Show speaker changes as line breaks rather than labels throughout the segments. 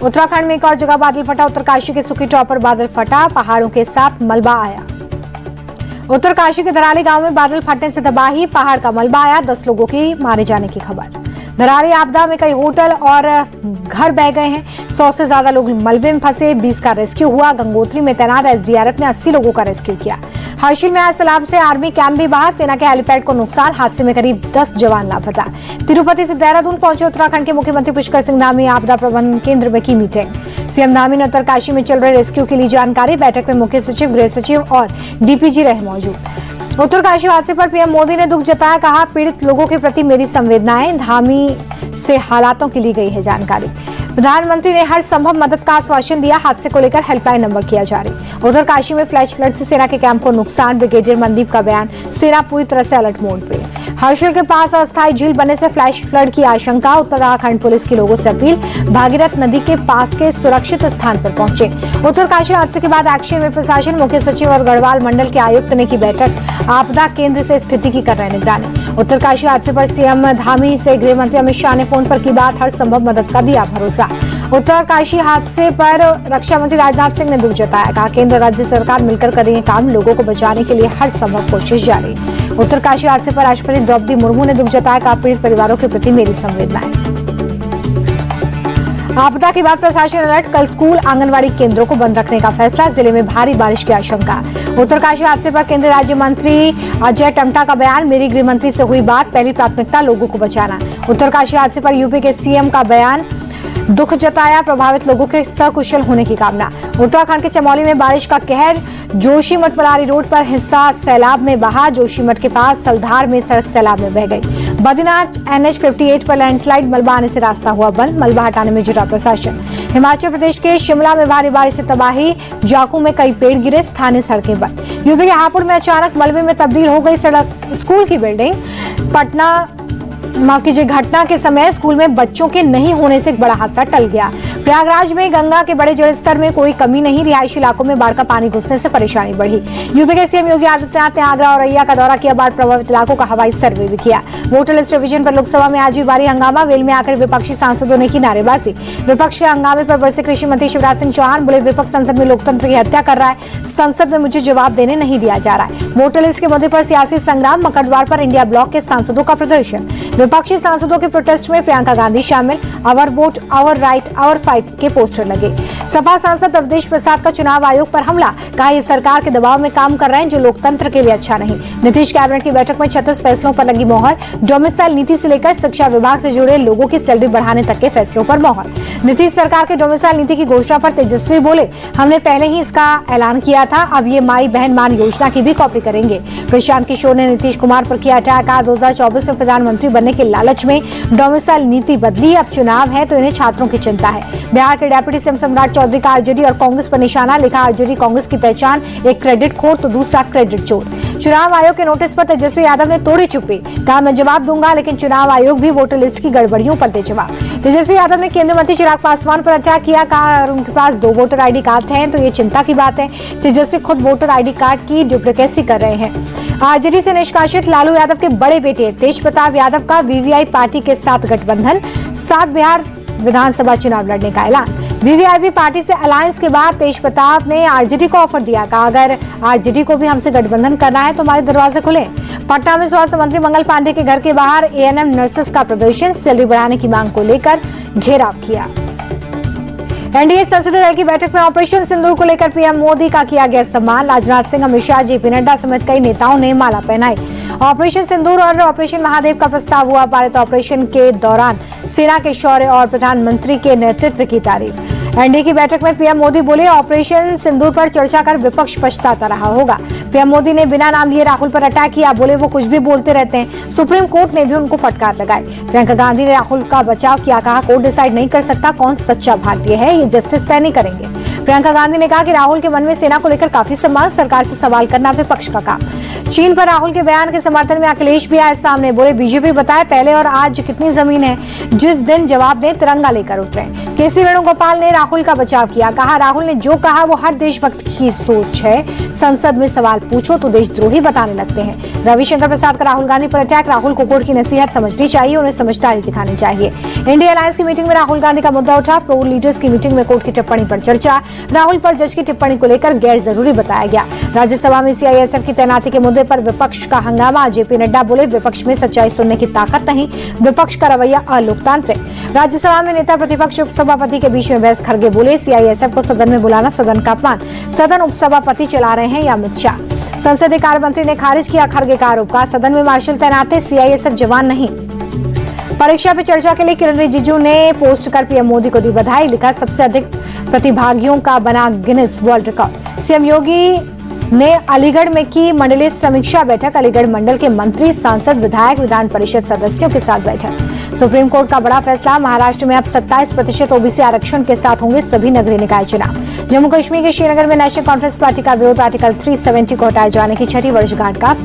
उत्तराखंड में एक और जगह बादल फटा। उत्तरकाशी के सुखी टॉप पर बादल फटा, पहाड़ों के साथ मलबा आया। उत्तरकाशी के धराली गांव में बादल फटने से तबाही, पहाड़ का मलबा आया। 10 लोगों की मारे जाने की खबर। धराली आपदा में कई होटल और घर बह गए हैं। 100 से ज्यादा लोग मलबे में फंसे। 20 का रेस्क्यू हुआ। गंगोत्री में तैनात एसडीआरएफ ने 80 लोगों का रेस्क्यू किया। हर्षिल में आज सैलाब से आर्मी कैंप भी बहा। सेना के हेलीपैड को नुकसान, हादसे में करीब 10 जवान लापता। तिरुपति से देहरादून पहुंचे उत्तराखंड के मुख्यमंत्री पुष्कर सिंह धामी। आपदा प्रबंधन केंद्र में की मीटिंग। सीएम धामी ने उत्तरकाशी में चल रहे रेस्क्यू की ली जानकारी। बैठक में मुख्य सचिव, गृह सचिव और डीपीजी रहे मौजूद। उत्तरकाशी हादसे पर पीएम मोदी ने दुख जताया। कहा, पीड़ित लोगों के प्रति मेरी संवेदनाएं। धामी से हालातों की ली गई है जानकारी। प्रधानमंत्री ने हर संभव मदद का आश्वासन दिया। हादसे को लेकर हेल्पलाइन नंबर किया जारी। उत्तरकाशी में फ्लैश फ्लड से सेना के कैंप को नुकसान। ब्रिगेडियर मनदीप का बयान, सेना पूरी तरह से अलर्ट मोड पे। हर्षिल के पास अस्थायी झील बनने से फ्लैश फ्लड की आशंका। उत्तराखंड पुलिस की लोगों से अपील, भागीरथ नदी के पास के सुरक्षित स्थान पर पहुंचे। उत्तरकाशी हादसे के बाद एक्शन में प्रशासन, मुख्य सचिव और गढ़वाल मंडल के आयुक्त ने की बैठक। आपदा केंद्र से स्थिति की कर रहे निगरानी। उत्तरकाशी हादसे पर सीएम धामी से गृह मंत्री अमित शाह ने फोन पर की बात। हर संभव मदद का दिया भरोसा। उत्तरकाशी हादसे पर रक्षा मंत्री राजनाथ सिंह ने दुख जताया। कहा, केंद्र राज्य सरकार मिलकर कर रही है काम। लोगों को बचाने के लिए हर संभव कोशिश जारी। उत्तरकाशी हादसे पर राष्ट्रपति द्रौपदी मुर्मू ने दुख जताया। कहा, पीड़ित परिवारों के प्रति मेरी संवेदनाएं। आपदा के बाद प्रशासन अलर्ट। कल स्कूल, आंगनबाड़ी केंद्रों को बंद रखने का फैसला। जिले में भारी बारिश की आशंका। उत्तरकाशी हादसे पर केंद्रीय राज्य मंत्री अजय टम्टा का बयान। मेरी गृह मंत्री से हुई बात, पहली प्राथमिकता लोगों को बचाना। उत्तरकाशी हादसे पर यूपी के सीएम का बयान, दुख जताया। प्रभावित लोगों के सकुशल होने की कामना। उत्तराखंड के चमोली में बारिश का कहर। जोशीमठ मलारी रोड पर हिस्सा सैलाब में बहा। जोशीमठ के पास सलधार में सड़क सैलाब में बह गई। बद्रीनाथ NH 58 पर लैंडस्लाइड, मलबा आने से रास्ता हुआ बंद। मलबा हटाने में जुटा प्रशासन। हिमाचल प्रदेश के शिमला में भारी बारिश से तबाही। जाकू में कई पेड़ गिरे, स्थानीय सड़कें बंद। यूपी के हापुड़ में अचानक मलबे में तब्दील हो गई सड़क। स्कूल की बिल्डिंग। घटना के समय स्कूल में बच्चों के नहीं होने से एक बड़ा हादसा टल गया। प्रयागराज में गंगा के बड़े जलस्तर में कोई कमी नहीं। रिहायशी इलाकों में बाढ़ का पानी घुसने से परेशानी बढ़ी। यूपी के सीएम योगी आदित्यनाथ ने आगरा और औरैया का दौरा किया। बाढ़ प्रभावित इलाकों का हवाई सर्वे भी किया। वोटर लिस्ट रिवीजन पर लोकसभा में आज भी भारी हंगामा। वेल में आकर विपक्षी सांसदों ने की नारेबाजी। विपक्ष के हंगामे पर बरसे कृषि मंत्री शिवराज सिंह चौहान। बोले, विपक्ष संसद में लोकतंत्र की हत्या कर रहा है। संसद में मुझे जवाब देने नहीं दिया जा रहा है। वोटर लिस्ट के मुद्दे पर सियासी संग्राम। मकड़द्वार पर इंडिया ब्लॉक के सांसदों का प्रदर्शन। विपक्षी सांसदों के प्रोटेस्ट में प्रियंका गांधी शामिल। Our vote, our right, our fight के पोस्टर लगे। सपा सांसद अवधेश प्रसाद का चुनाव आयोग पर हमला। कहा, ये सरकार के दबाव में काम कर रहे हैं जो लोकतंत्र के लिए अच्छा नहीं। नीतीश कैबिनेट की बैठक में 36 फैसलों पर लगी मोहर। डोमिसाइल नीति से लेकर शिक्षा विभाग से जुड़े लोगों की सैलरी बढ़ाने तक के फैसलों पर मोहर। नीतीश सरकार के डोमिसाइल नीति की घोषणा पर तेजस्वी बोले, हमने पहले ही इसका ऐलान किया था। अब ये माई बहन मान योजना की भी कॉपी करेंगे। प्रशांत किशोर ने नीतीश कुमार पर किया अटैक। 2024 में प्रधानमंत्री बनने के लालच में डोमिसाइल नीति बदली। अब चुनाव है तो इन्हें छात्रों की चिंता है। बिहार के डिप्टी सीएम सम्राट चौधरी का आरजेडी और कांग्रेस पर निशाना। लिखा, आरजेडी कांग्रेस की पहचान, एक क्रेडिट खोर तो दूसरा क्रेडिट चोर। चुनाव आयोग के नोटिस पर तेजस्वी यादव ने तोड़ी चुप्पी। कहा, मैं जवाब दूंगा, लेकिन चुनाव आयोग भी वोटर लिस्ट की गड़बड़ियों पर दे जवाब। तेजस्वी यादव ने केंद्रीय मंत्री चिराग पासवान पर अटैक किया। कहा, उनके पास 2 वोटर ID कार्ड हैं तो ये चिंता की बात है। तेजस्वी खुद वोटर ID कार्ड की डुप्लीकेसी कर रहे हैं। आरजेडी से निष्कासित लालू यादव के बड़े बेटे तेज प्रताप यादव का VVI पार्टी के साथ गठबंधन। 7 बिहार विधानसभा चुनाव लड़ने का ऐलान। VVIP पार्टी से अलायंस के बाद तेज प्रताप ने आरजेडी को ऑफर दिया। कहा, अगर आरजेडी को भी हमसे गठबंधन करना है तो हमारे दरवाजे खुले। पटना में स्वास्थ्य मंत्री मंगल पांडे के घर के बाहर ANM नर्सेस का प्रदर्शन। सैलरी बढ़ाने की मांग को लेकर घेराव किया। एनडीए संसदीय दल की बैठक में ऑपरेशन सिंदूर को लेकर पीएम मोदी का किया गया सम्मान। राजनाथ सिंह, अमित शाह, JP नड्डा समेत कई नेताओं ने माला पहनाई। ऑपरेशन सिंदूर और ऑपरेशन महादेव का प्रस्ताव हुआ पारित। ऑपरेशन के दौरान सेना के शौर्य और प्रधानमंत्री के नेतृत्व की तारीफ। एनडीए की बैठक में पीएम मोदी बोले, ऑपरेशन सिंदूर पर चर्चा कर विपक्ष पछताता रहा होगा। पीएम मोदी ने बिना नाम लिए राहुल पर अटैक किया। बोले, वो कुछ भी बोलते रहते हैं। सुप्रीम कोर्ट ने भी उनको फटकार लगाई। प्रियंका गांधी ने राहुल का बचाव किया। कहा, कोर्ट डिसाइड नहीं कर सकता कौन सच्चा भारतीय है, ये जस्टिस तय नहीं करेंगे। प्रियंका गांधी ने कहा कि राहुल के मन में सेना को लेकर काफी सम्मान, सरकार से सवाल करना विपक्ष का काम। चीन पर राहुल के बयान के समर्थन में अखिलेश भी आए सामने, बोले बीजेपी बताए पहले और आज कितनी जमीन है, जिस दिन जवाब दें तिरंगा लेकर उतरे। केसी वेणुगोपाल ने राहुल का बचाव किया, कहा राहुल ने जो कहा वो हर देशभक्त की सोच है, संसद में सवाल पूछो तो देशद्रोही बताने लगते हैं। रविशंकर प्रसाद का राहुल गांधी पर अटैक, राहुल को कोर्ट की नसीहत समझनी चाहिए, उन्हें समझदारी दिखानी चाहिए। इंडिया अलायंस की मीटिंग में राहुल गांधी का मुद्दा उठा, फ्लोर लीडर्स की मीटिंग में कोर्ट की टिप्पणी पर चर्चा, राहुल पर जज की टिप्पणी को लेकर गैर जरूरी बताया गया। राज्यसभा में सीआईएसएफ की तैनाती के मुद्दे पर विपक्ष का हंगामा, जेपी नड्डा बोले विपक्ष में सच्चाई सुनने की ताकत नहीं, विपक्ष का रवैया अलोकतांत्रिक। राज्यसभा में नेता प्रतिपक्ष उपसभापति के बीच में बहस, खड़गे बोले सीआईएसएफ को सदन में बुलाना सदन का अपमान, सदन उपसभापति चला रहे हैं या अमित शाह। संसदीय कार्य मंत्री ने खारिज किया खड़गे का आरोप, कहा सदन में मार्शल तैनात है, सीआईएसएफ जवान नहीं। परीक्षा पे चर्चा के लिए किरण रिजिजू ने पोस्ट कर पीएम मोदी को दी बधाई, लिखा सबसे अधिक प्रतिभागियों का बना गिनीज वर्ल्ड रिकॉर्ड। सीएम योगी ने अलीगढ़ में की मंडलीय समीक्षा बैठक, अलीगढ़ मंडल के मंत्री, सांसद, विधायक, विधान परिषद सदस्यों के साथ बैठक। सुप्रीम कोर्ट का बड़ा फैसला, महाराष्ट्र में अब 27% ओबीसी आरक्षण के साथ होंगे सभी नगरीय निकाय चुनाव। जम्मू कश्मीर के श्रीनगर में नेशनल कॉन्फ्रेंस पार्टी का विरोध, आर्टिकल 370 को हटाए जाने की 6ठी वर्षगांठ का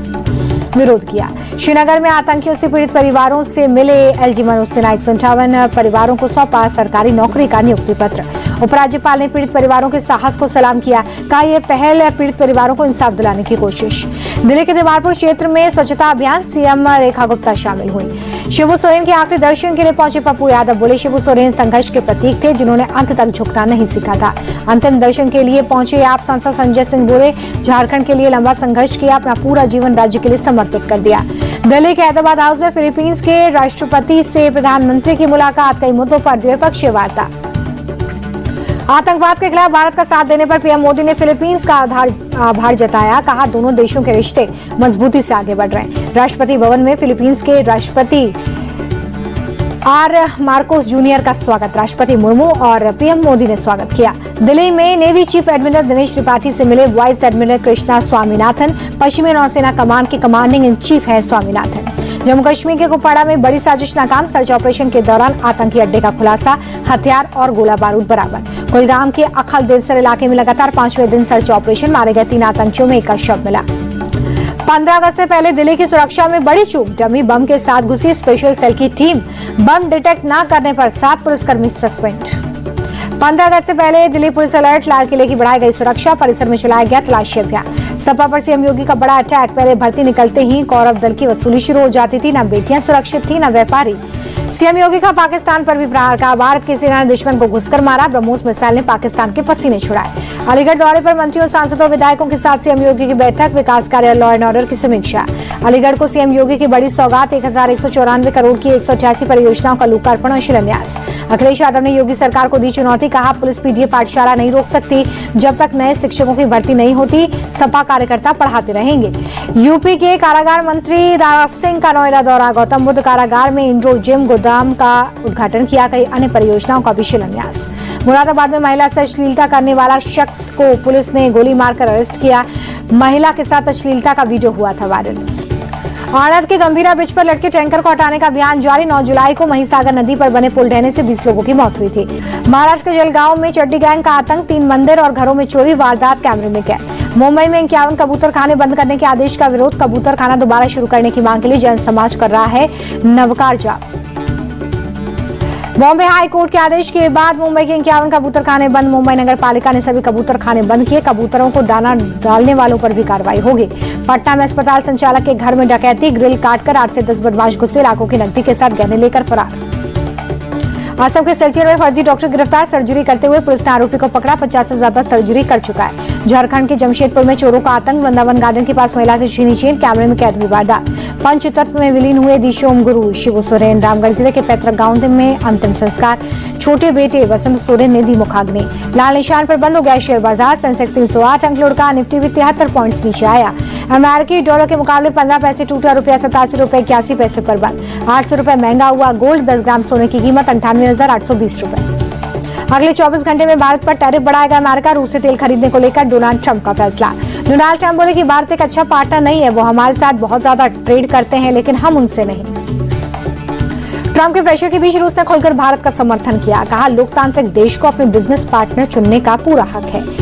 विरोध किया। श्रीनगर में आतंकियों से पीड़ित परिवारों से मिले एलजी मनोज सिन्हा, 158 परिवारों को सौंपा सरकारी नौकरी का नियुक्ति पत्र। उपराज्यपाल ने पीड़ित परिवारों के साहस को सलाम किया, कहा यह पहल पीड़ित परिवारों को इंसाफ दिलाने की कोशिश। दिल्ली के दीवारपुर क्षेत्र में स्वच्छता अभियान, सीएम रेखा गुप्ता शामिल हुई। शिबू सोरेन के आखिरी दर्शन के लिए पहुंचे पप्पू यादव, बोले शिबू सोरेन संघर्ष के प्रतीक थे जिन्होंने अंत तक झुकना नहीं सीखा था। अंतिम दर्शन के लिए पहुंचे आप सांसद संजय सिंह बोले झारखंड के लिए लंबा संघर्ष किया, अपना पूरा जीवन राज्य के लिए समर्पित कर दिया। दिल्ली के हैदराबाद हाउस में फिलीपींस के राष्ट्रपति से प्रधानमंत्री की मुलाकात, कई मुद्दों पर द्विपक्षीय वार्ता। आतंकवाद के खिलाफ भारत का साथ देने पर पीएम मोदी ने फिलीपींस का आभार जताया, कहा दोनों देशों के रिश्ते मजबूती से आगे बढ़ रहे हैं। राष्ट्रपति भवन में फिलीपींस के राष्ट्रपति आर मार्कोस जूनियर का स्वागत राष्ट्रपति मुर्मू और पीएम मोदी ने स्वागत किया। दिल्ली में navy chief admiral Dinesh Tripathi से मिले वाइस एडमिरल कृष्णा स्वामीनाथन, पश्चिमी नौसेना कमान के कमांडिंग इन चीफ है स्वामीनाथन। जम्मू कश्मीर के कुपवाड़ा में बड़ी साजिश नाकाम, सर्च ऑपरेशन के दौरान आतंकी अड्डे का खुलासा, हथियार और गोला बारूद बरामद। कुलगाम के अखल देवसर इलाके में लगातार 5वें दिन सर्च ऑपरेशन, मारे गए 3 आतंकियों में एक का शव मिला। 15 अगस्त से पहले दिल्ली की सुरक्षा में बड़ी चूक, डमी बम के साथ घुसी स्पेशल सेल की टीम, बम डिटेक्ट न करने पर 7 पुलिसकर्मी सस्पेंड। 15 अगस्त से पहले दिल्ली पुलिस अलर्ट, लाल किले की बढ़ाई गई सुरक्षा, परिसर में चलाया गया तलाशी अभियान। सपा पर सीएम योगी का बड़ा अटैक, पहले भर्ती निकलते ही कौरव दल की वसूली शुरू हो जाती थी, न बेटियां सुरक्षित थी न व्यापारी। सीएम योगी का पाकिस्तान पर भी प्रहार, का बार की सेना ने दुश्मन को घुसकर मारा, ब्रह्मोस मिसाइल ने पाकिस्तान के पसीने छुड़ाए। अलीगढ़ दौरे पर मंत्रियों, सांसदों, विधायकों के साथ सीएम योगी की बैठक, विकास कार्य, लॉ एंड ऑर्डर की समीक्षा। अलीगढ़ को सीएम योगी की बड़ी सौगात, 1194 करोड़ की 188 परियोजनाओं का लोकार्पण और शिलान्यास। अखिलेश यादव ने योगी सरकार को दी चुनौती, कहा पुलिस पीटीए पाठशाला नहीं रोक सकती जब तक नए शिक्षकों की भर्ती नहीं होती, सपा कार्यकर्ता पढ़ाते रहेंगे। यूपी के कारागार मंत्री राज सिंह का नोएडा दौरा, गौतम बुद्ध कारागार में इंडोर जिम, गोदाम का उद्घाटन किया, कई अन्य परियोजनाओं का भी शिलान्यास। मुरादाबाद में महिला से अश्लीलता करने वाला शख्स को पुलिस ने गोली मारकर अरेस्ट किया, महिला के साथ अश्लीलता का वीडियो हुआ था वायरल। आणंद के गंभीरा ब्रिज पर लटके टैंकर को हटाने का अभियान जारी, 9 जुलाई को महिसागर नदी पर बने पुल ढहने से 20 लोगों की मौत हुई थी। महाराष्ट्र के जलगांव में चड्डी गैंग का आतंक, 3 मंदिर और घरों में चोरी, वारदात कैमरे में कैद। मुंबई में 51 कबूतर खाने बंद करने के आदेश का विरोध, कबूतर खाना दोबारा शुरू करने की मांग के लिए जैन समाज कर रहा है नवकार जाप। बॉम्बे हाई कोर्ट के आदेश के बाद मुंबई के 51 कबूतर खाने बंद, मुंबई नगर पालिका ने सभी कबूतर खाने बंद किए, कबूतरों को दाना डालने वालों पर भी कार्रवाई होगी। पटना में अस्पताल संचालक के घर में डकैती, ग्रिल काटकर 8 से 10 बदमाश घुसे, लाखों की नकदी के साथ गहने लेकर फरार। असम के सिलचर में फर्जी डॉक्टर गिरफ्तार, सर्जरी करते हुए पुलिस ने आरोपी को पकड़ा, 50 से ज्यादा सर्जरी कर चुका है। झारखंड के जमशेदपुर में चोरों का आतंक, वृंदावन गार्डन के पास महिला से छीनी चेन, कैमरे में कैद हुई वारदात। पंचतत्व में विलीन हुए दिशोम गुरु शिबू सोरेन, रामगढ़ जिले के पैतृक गांव में अंतिम संस्कार, छोटे बेटे वसंत सोरेन ने दी मुखाग्नि। लाल निशान पर बंद हो गया शेयर बाजार, सेंसेक्स 308 अंक लुढ़का, निफ्टी भी 73 पॉइंट्स नीचे आया। अमेरिकी डॉलर के मुकाबले 15 पैसे टूटा, रुपया 87 रुपए 81 पैसे पर बंद। 800 रुपए महंगा हुआ गोल्ड, 10 ग्राम सोने की कीमत 98,820 रुपए। अगले 24 घंटे में भारत पर टैरिफ बढ़ाएगा अमेरिका, रूस से तेल खरीदने को लेकर डोनाल्ड ट्रंप का फैसला। डोनाल्ड ट्रंप बोले कि भारत एक अच्छा पार्टनर नहीं है, वो हमारे साथ बहुत ज्यादा ट्रेड करते हैं लेकिन हम उनसे नहीं। ट्रंप के प्रेशर के बीच रूस ने खुलकर भारत का समर्थन किया। कहा, लोकतांत्रिक देश को अपने बिजनेस पार्टनर चुनने का पूरा हक है।